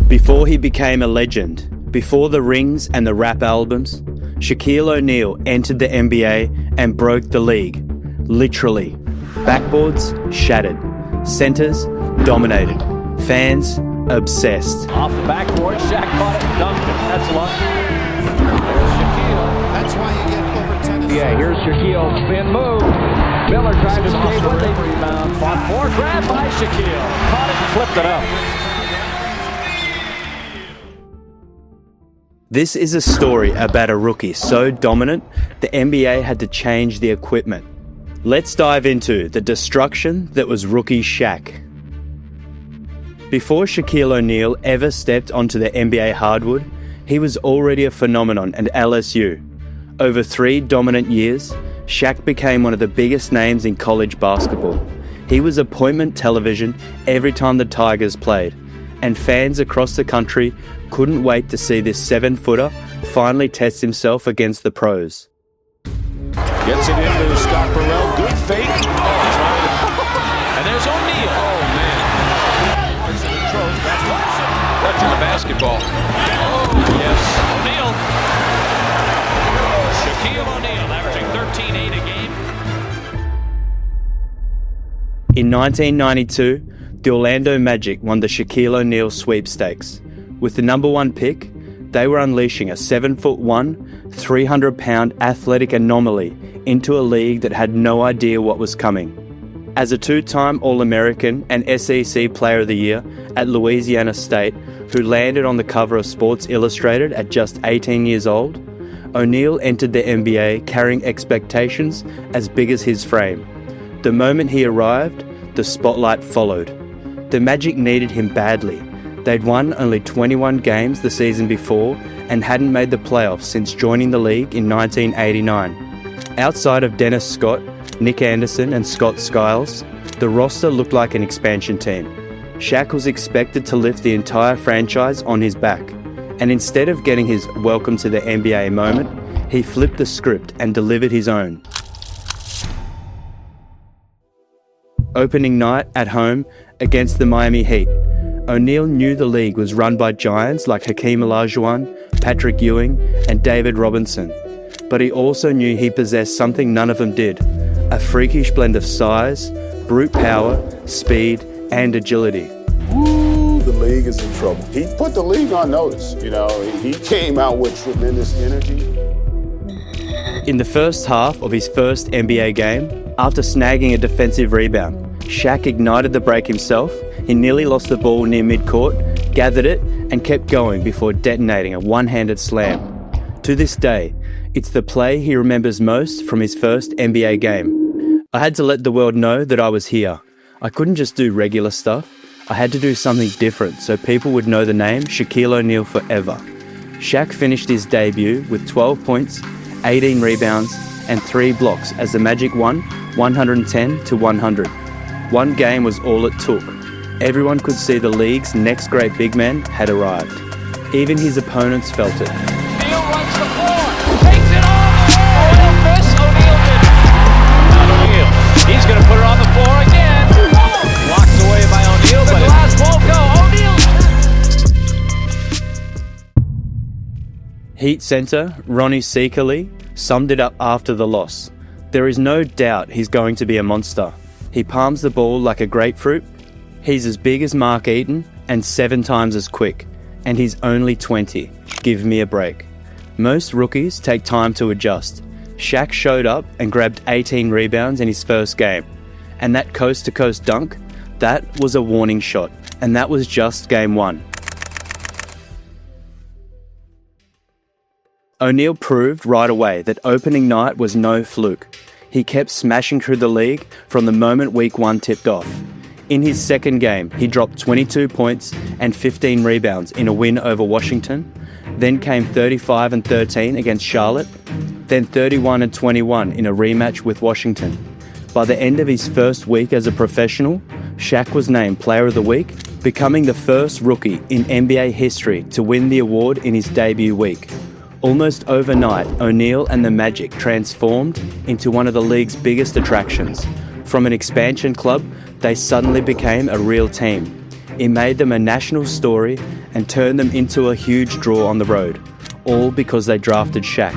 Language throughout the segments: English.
Before he became a legend, before the rings and the rap albums, Shaquille O'Neal entered the NBA and broke the league. Literally. Backboards shattered. Centers dominated. Fans obsessed. Off the backboard, Shaq caught it and dunked it. That's luck. There's Shaquille. That's why you get over 10. Yeah, here's Shaquille. Spin move. Miller tried to escape with a rebound. Fought for, grabbed by Shaquille. Caught it and flipped it up. This is a story about a rookie so dominant, the NBA had to change the equipment. Let's dive into the destruction that was rookie Shaq. Before Shaquille O'Neal ever stepped onto the NBA hardwood, he was already a phenomenon at LSU. Over 3 dominant years, Shaq became one of the biggest names in college basketball. He was appointment television every time the Tigers played, and fans across the country couldn't wait to see this 7-footer finally test himself against the pros. Gets it into Scott Burrell. Good fake. And there's O'Neal. Oh, man. Touching the basketball. Oh, yes. O'Neal. Shaquille O'Neal averaging 13-8 a game. In 1992, the Orlando Magic won the Shaquille O'Neal sweepstakes. With the number 1 pick, they were unleashing a 7'1", 300-pound athletic anomaly into a league that had no idea what was coming. As a 2-time All-American and SEC Player of the Year at Louisiana State, who landed on the cover of Sports Illustrated at just 18 years old, O'Neal entered the NBA carrying expectations as big as his frame. The moment he arrived, the spotlight followed. The Magic needed him badly. They'd won only 21 games the season before and hadn't made the playoffs since joining the league in 1989. Outside of Dennis Scott, Nick Anderson and Scott Skiles, the roster looked like an expansion team. Shaq was expected to lift the entire franchise on his back, and instead of getting his welcome to the NBA moment, he flipped the script and delivered his own. Opening night at home against the Miami Heat, O'Neal knew the league was run by giants like Hakeem Olajuwon, Patrick Ewing, and David Robinson. But he also knew he possessed something none of them did, a freakish blend of size, brute power, speed, and agility. Ooh, the league is in trouble. He put the league on notice. He came out with tremendous energy. In the first half of his first NBA game, after snagging a defensive rebound, Shaq ignited the break himself. He nearly lost the ball near midcourt, gathered it, and kept going before detonating a one-handed slam. To this day, it's the play he remembers most from his first NBA game. I had to let the world know that I was here. I couldn't just do regular stuff. I had to do something different so people would know the name Shaquille O'Neal forever. Shaq finished his debut with 12 points, 18 rebounds, and 3 blocks as the Magic won 110-100. One game was all it took. Everyone could see the league's next great big man had arrived. Even his opponents felt it. O'Neal runs the floor. Takes it all the way. O'Neal missed. O'Neal did. Now O'Neal. He's going to put it on the floor again. Blocked away by O'Neal, but the glass won't go. O'Neal. Heat center Ronnie Seekerly summed it up after the loss. There is no doubt he's going to be a monster. He palms the ball like a grapefruit. He's as big as Mark Eaton and 7 times as quick. And he's only 20. Give me a break. Most rookies take time to adjust. Shaq showed up and grabbed 18 rebounds in his first game. And that coast-to-coast dunk, that was a warning shot. And that was just game 1. O'Neal proved right away that opening night was no fluke. He kept smashing through the league from the moment week 1 tipped off. In his second game, he dropped 22 points and 15 rebounds in a win over Washington. Then came 35 and 13 against Charlotte. Then 31 and 21 in a rematch with Washington. By the end of his first week as a professional, Shaq was named Player of the Week, becoming the first rookie in NBA history to win the award in his debut week. Almost overnight, O'Neal and the Magic transformed into one of the league's biggest attractions. From an expansion club, they suddenly became a real team. It made them a national story and turned them into a huge draw on the road, all because they drafted Shaq.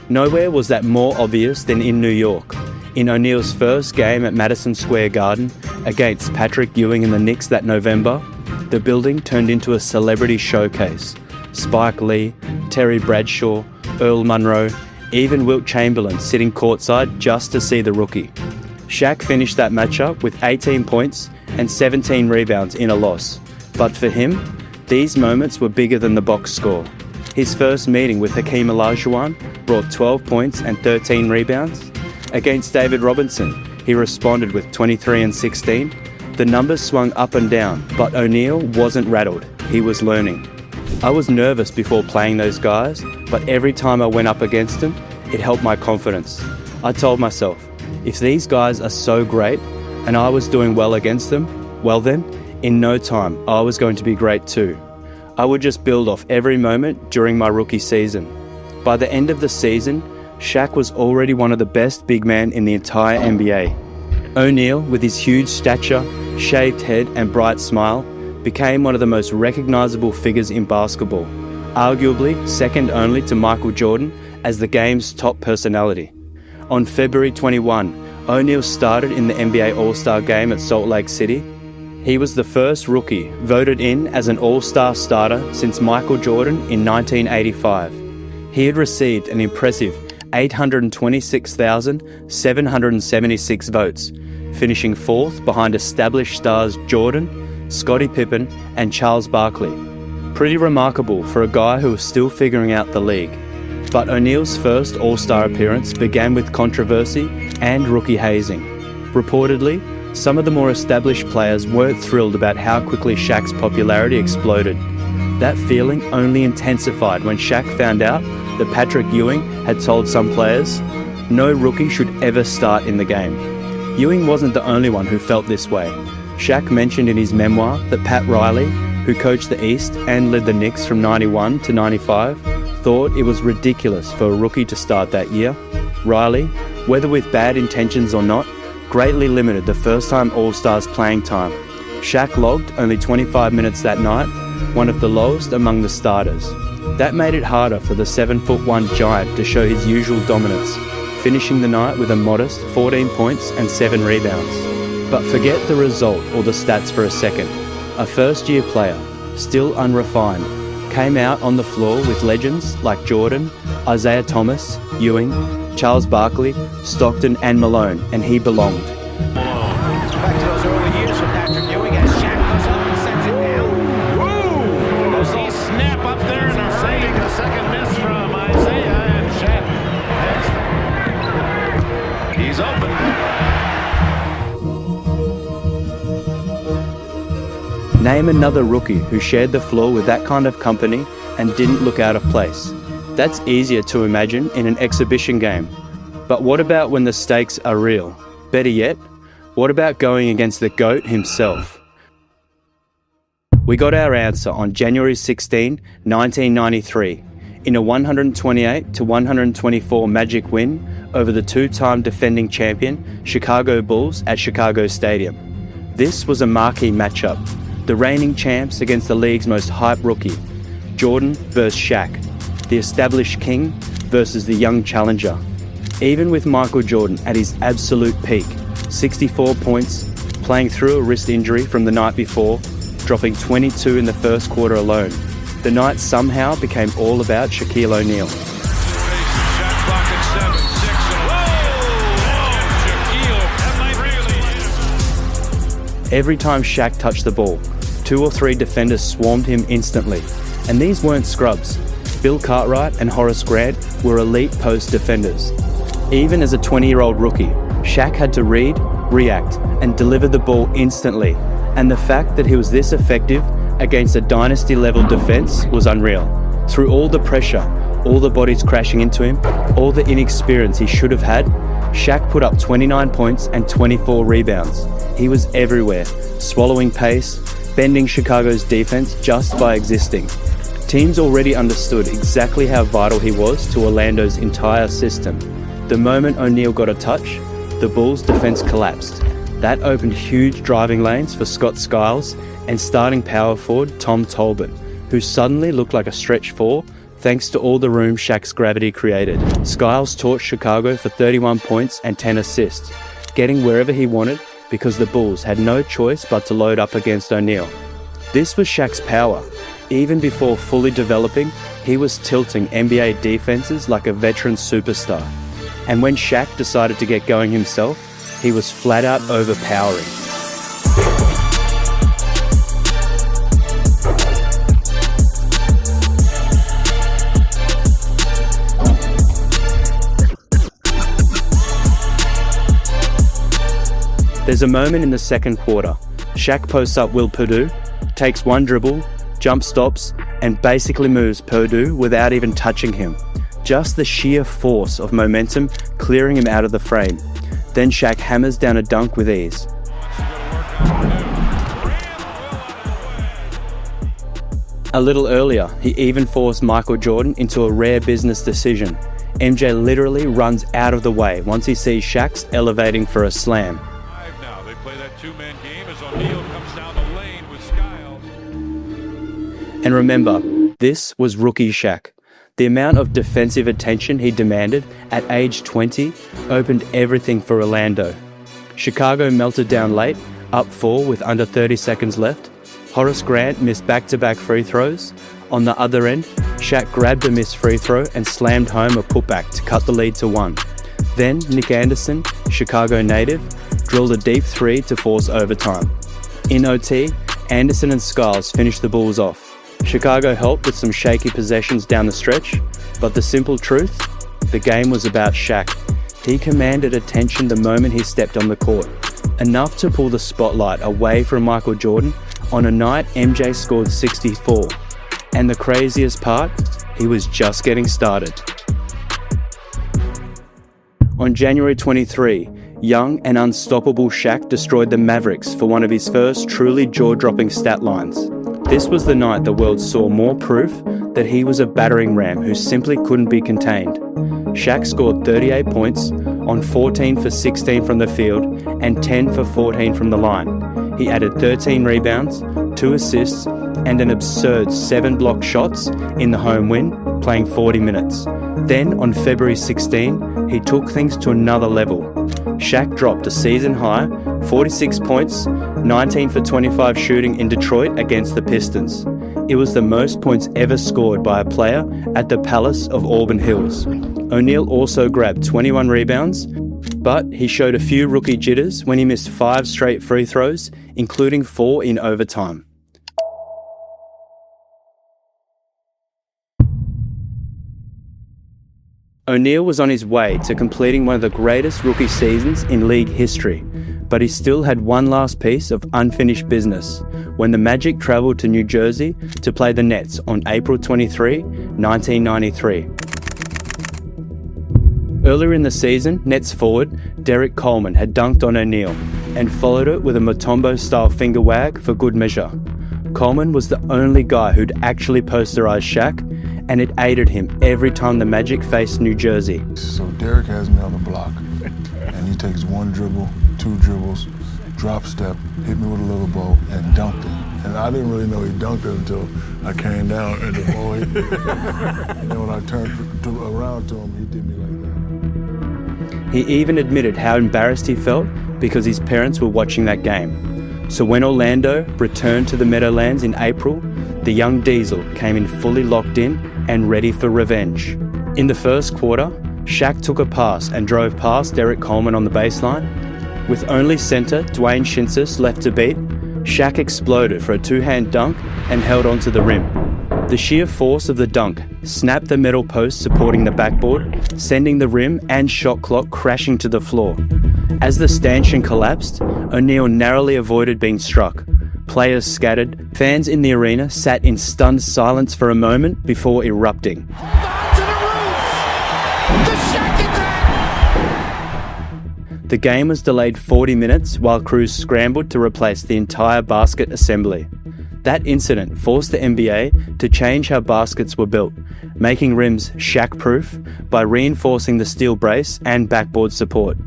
Nowhere was that more obvious than in New York. In O'Neal's first game at Madison Square Garden against Patrick Ewing and the Knicks that November, the building turned into a celebrity showcase. Spike Lee, Terry Bradshaw, Earl Monroe, even Wilt Chamberlain sitting courtside just to see the rookie. Shaq finished that matchup with 18 points and 17 rebounds in a loss. But for him, these moments were bigger than the box score. His first meeting with Hakeem Olajuwon brought 12 points and 13 rebounds. Against David Robinson, he responded with 23 and 16. The numbers swung up and down, but O'Neal wasn't rattled. He was learning. I was nervous before playing those guys, but every time I went up against them, it helped my confidence. I told myself, if these guys are so great and I was doing well against them, well then, in no time, I was going to be great too. I would just build off every moment during my rookie season. By the end of the season, Shaq was already one of the best big men in the entire NBA. O'Neal, with his huge stature, shaved head and bright smile, became one of the most recognizable figures in basketball, arguably second only to Michael Jordan as the game's top personality. On February 21, O'Neal started in the NBA All-Star Game at Salt Lake City. He was the first rookie voted in as an All-Star starter since Michael Jordan in 1985. He had received an impressive 826,776 votes, finishing fourth behind established stars Jordan, Scottie Pippen and Charles Barkley. Pretty remarkable for a guy who was still figuring out the league. But O'Neal's first All-Star appearance began with controversy and rookie hazing. Reportedly, some of the more established players weren't thrilled about how quickly Shaq's popularity exploded. That feeling only intensified when Shaq found out that Patrick Ewing had told some players, no rookie should ever start in the game. Ewing wasn't the only one who felt this way. Shaq mentioned in his memoir that Pat Riley, who coached the East and led the Knicks from 91 to 95, thought it was ridiculous for a rookie to start that year. Riley, whether with bad intentions or not, greatly limited the first-time All-Stars playing time. Shaq logged only 25 minutes that night, one of the lowest among the starters. That made it harder for the 7'1" giant to show his usual dominance, finishing the night with a modest 14 points and 7 rebounds. But forget the result or the stats for a second. A first-year player, still unrefined, came out on the floor with legends like Jordan, Isaiah Thomas, Ewing, Charles Barkley, Stockton and Malone, and he belonged. Back to those early years for Patrick Ewing as Shaq goes up and sends it down. Woo! There's a snap up there and a second miss from Isaiah and Shaq. He's open. Name another rookie who shared the floor with that kind of company and didn't look out of place. That's easier to imagine in an exhibition game. But what about when the stakes are real? Better yet, what about going against the GOAT himself? We got our answer on January 16, 1993, in a 128-124 Magic win over the two-time defending champion Chicago Bulls at Chicago Stadium. This was a marquee matchup. The reigning champs against the league's most hyped rookie, Jordan versus Shaq, the established king versus the young challenger. Even with Michael Jordan at his absolute peak, 64 points, playing through a wrist injury from the night before, dropping 22 in the first quarter alone, the night somehow became all about Shaquille O'Neal. Every time Shaq touched the ball, 2 or 3 defenders swarmed him instantly. And these weren't scrubs. Bill Cartwright and Horace Grant were elite post defenders. Even as a 20-year-old rookie, Shaq had to read, react, and deliver the ball instantly. And the fact that he was this effective against a dynasty-level defense was unreal. Through all the pressure, all the bodies crashing into him, all the inexperience he should have had, Shaq put up 29 points and 24 rebounds. He was everywhere, swallowing pace, bending Chicago's defense just by existing. Teams already understood exactly how vital he was to Orlando's entire system. The moment O'Neal got a touch, the Bulls' defense collapsed. That opened huge driving lanes for Scott Skiles, and starting power forward Tom Talbot, who suddenly looked like a stretch four thanks to all the room Shaq's gravity created. Skiles torched Chicago for 31 points and 10 assists, getting wherever he wanted because the Bulls had no choice but to load up against O'Neal. This was Shaq's power. Even before fully developing, he was tilting NBA defenses like a veteran superstar. And when Shaq decided to get going himself, he was flat out overpowering. There's a moment in the second quarter. Shaq posts up Will Perdue, takes one dribble, jump stops, and basically moves Perdue without even touching him. Just the sheer force of momentum clearing him out of the frame. Then Shaq hammers down a dunk with ease. A little earlier, he even forced Michael Jordan into a rare business decision. MJ literally runs out of the way once he sees Shaq's elevating for a slam. Now they play that two-man game as O'Neal comes down the lane with Skiles. And remember, this was rookie Shaq. The amount of defensive attention he demanded at age 20 opened everything for Orlando. Chicago melted down late, up 4 with under 30 seconds left. Horace Grant missed back-to-back free throws. On the other end, Shaq grabbed a missed free throw and slammed home a putback to cut the lead to 1. Then Nick Anderson, Chicago native, drilled a deep 3 to force overtime. In OT, Anderson and Skiles finished the Bulls off. Chicago helped with some shaky possessions down the stretch, but the simple truth, the game was about Shaq. He commanded attention the moment he stepped on the court, enough to pull the spotlight away from Michael Jordan on a night MJ scored 64. And the craziest part, he was just getting started. On January 23, young and unstoppable Shaq destroyed the Mavericks for one of his first truly jaw-dropping stat lines. This was the night the world saw more proof that he was a battering ram who simply couldn't be contained. Shaq scored 38 points on 14 for 16 from the field and 10 for 14 from the line. He added 13 rebounds, 2 assists, and an absurd 7 blocked shots in the home win, playing 40 minutes. Then, on February 16, he took things to another level. Shaq dropped a season-high 46 points, 19 for 25 shooting in Detroit against the Pistons. It was the most points ever scored by a player at the Palace of Auburn Hills. O'Neal also grabbed 21 rebounds, but he showed a few rookie jitters when he missed 5 straight free throws, including 4 in overtime. O'Neal was on his way to completing one of the greatest rookie seasons in league history, but he still had one last piece of unfinished business when the Magic travelled to New Jersey to play the Nets on April 23, 1993. Earlier in the season, Nets forward Derek Coleman had dunked on O'Neal and followed it with a Mutombo-style finger wag for good measure. Coleman was the only guy who'd actually posterized Shaq, and it aided him every time the Magic faced New Jersey. So Derek has me on the block, and he takes 1 dribble, 2 dribbles, drop step, hit me with a little ball, and dunked it. And I didn't really know he dunked it until I came down and the ball hit me. And then when I turned around to him, he did me like that. He even admitted how embarrassed he felt because his parents were watching that game. So when Orlando returned to the Meadowlands in April, the young Diesel came in fully locked in and ready for revenge. In the first quarter, Shaq took a pass and drove past Derek Coleman on the baseline. With only centre Dwayne Shinsis left to beat, Shaq exploded for a 2-hand dunk and held onto the rim. The sheer force of the dunk snapped the metal post supporting the backboard, sending the rim and shot clock crashing to the floor. As the stanchion collapsed, O'Neal narrowly avoided being struck. Players scattered. Fans in the arena sat in stunned silence for a moment before erupting. Hold on to the roof! The Shaq attack! The game was delayed 40 minutes while crews scrambled to replace the entire basket assembly. That incident forced the NBA to change how baskets were built, making rims Shaq-proof by reinforcing the steel brace and backboard support.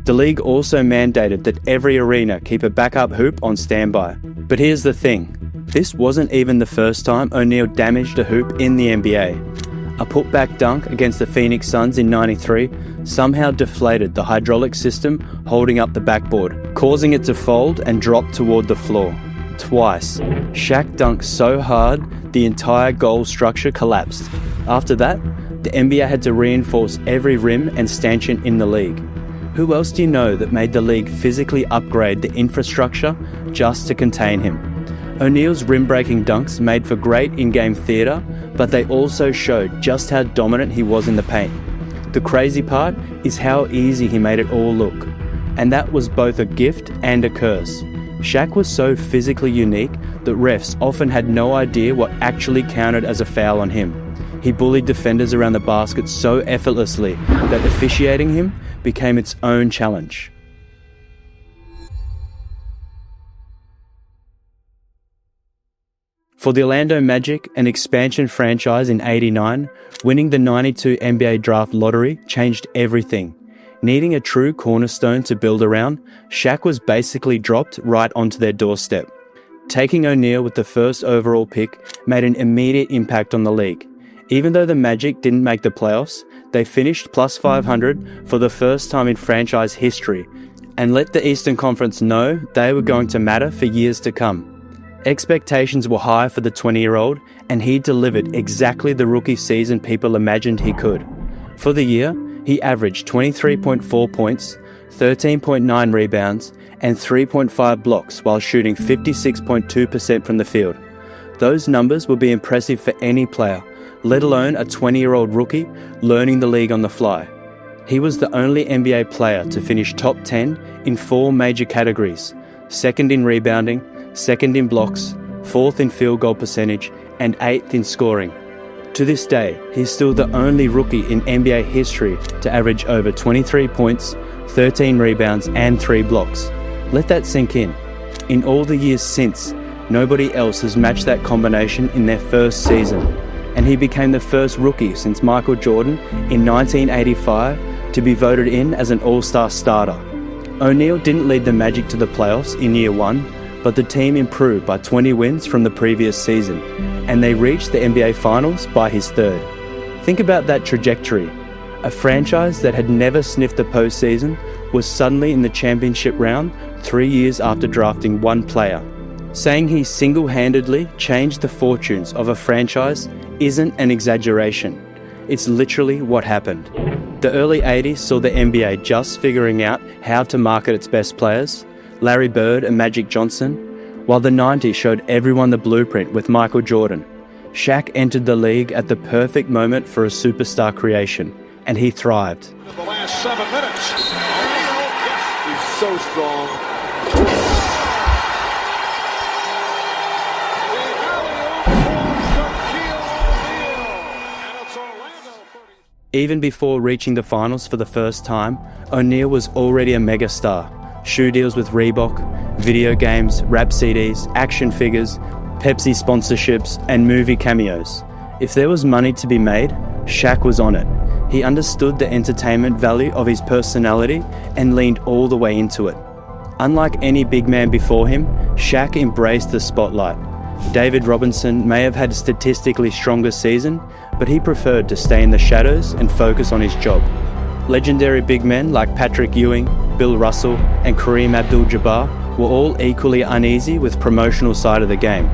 The league also mandated that every arena keep a backup hoop on standby. But here's the thing, this wasn't even the first time O'Neal damaged a hoop in the NBA. A putback dunk against the Phoenix Suns in '93 somehow deflated the hydraulic system holding up the backboard, causing it to fold and drop toward the floor. Twice, Shaq dunked so hard the entire goal structure collapsed. After that, the NBA had to reinforce every rim and stanchion in the league. Who else do you know that made the league physically upgrade the infrastructure just to contain him? O'Neal's rim-breaking dunks made for great in-game theatre, but they also showed just how dominant he was in the paint. The crazy part is how easy he made it all look. And that was both a gift and a curse. Shaq was so physically unique that refs often had no idea what actually counted as a foul on him. He bullied defenders around the basket so effortlessly that officiating him became its own challenge. For the Orlando Magic, an expansion franchise in '89, winning the '92 NBA Draft Lottery changed everything. Needing a true cornerstone to build around, Shaq was basically dropped right onto their doorstep. Taking O'Neal with the first overall pick made an immediate impact on the league. Even though the Magic didn't make the playoffs, they finished plus 500 for the first time in franchise history and let the Eastern Conference know they were going to matter for years to come. Expectations were high for the 20-year-old, and he delivered exactly the rookie season people imagined he could. For the year, he averaged 23.4 points, 13.9 rebounds, and 3.5 blocks while shooting 56.2% from the field. Those numbers would be impressive for any player, let alone a 20-year-old rookie learning the league on the fly. He was the only NBA player to finish top 10 in 4 major categories: second in rebounding, second in blocks, fourth in field goal percentage, and 8th in scoring. To this day, he's still the only rookie in NBA history to average over 23 points, 13 rebounds, and 3 blocks. Let that sink in. In all the years since, nobody else has matched that combination in their first season, and he became the first rookie since Michael Jordan in 1985 to be voted in as an All-Star starter. O'Neal didn't lead the Magic to the playoffs in year 1, but the team improved by 20 wins from the previous season, and they reached the NBA Finals by his 3rd. Think about that trajectory. A franchise that had never sniffed the postseason was suddenly in the championship round 3 years after drafting one player. Saying he single-handedly changed the fortunes of a franchise isn't an exaggeration. It's literally what happened. The early 80s saw the NBA just figuring out how to market its best players, Larry Bird and Magic Johnson, while the 90s showed everyone the blueprint with Michael Jordan. Shaq entered the league at the perfect moment for a superstar creation, and he thrived. In the last 7 minutes, he's so strong. Even before reaching the finals for the first time, O'Neal was already a megastar. Shoe deals with Reebok, video games, rap CDs, action figures, Pepsi sponsorships, and movie cameos. If there was money to be made, Shaq was on it. He understood the entertainment value of his personality and leaned all the way into it. Unlike any big man before him, Shaq embraced the spotlight. David Robinson may have had a statistically stronger season, but he preferred to stay in the shadows and focus on his job. Legendary big men like Patrick Ewing, Bill Russell, and Kareem Abdul-Jabbar were all equally uneasy with the promotional side of the game.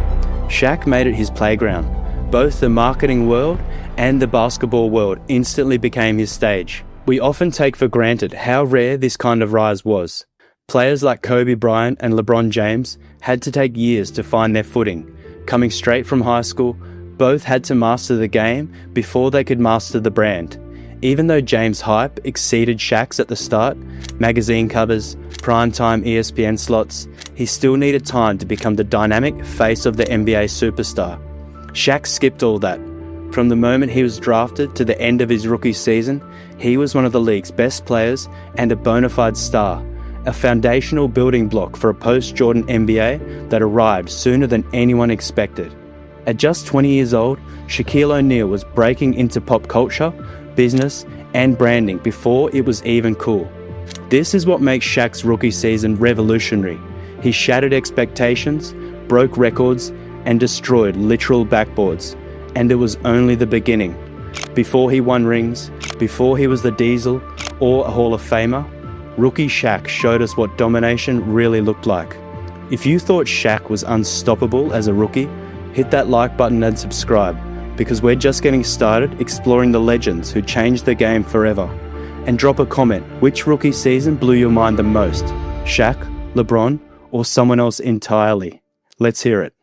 Shaq made it his playground. Both the marketing world and the basketball world instantly became his stage. We often take for granted how rare this kind of rise was. Players like Kobe Bryant and LeBron James had to take years to find their footing. Coming straight from high school, both had to master the game before they could master the brand. Even though James' hype exceeded Shaq's at the start, magazine covers, primetime ESPN slots, he still needed time to become the dynamic face of the NBA superstar. Shaq skipped all that. From the moment he was drafted to the end of his rookie season, he was one of the league's best players and a bona fide star, a foundational building block for a post-Jordan NBA that arrived sooner than anyone expected. At just 20 years old, Shaquille O'Neal was breaking into pop culture, business, and branding before it was even cool. This is what makes Shaq's rookie season revolutionary. He shattered expectations, broke records, and destroyed literal backboards. And it was only the beginning. Before he won rings, before he was the Diesel or a Hall of Famer, rookie Shaq showed us what domination really looked like. If you thought Shaq was unstoppable as a rookie, hit that like button and subscribe, because we're just getting started exploring the legends who changed the game forever. And drop a comment, which rookie season blew your mind the most? Shaq, LeBron, or someone else entirely? Let's hear it.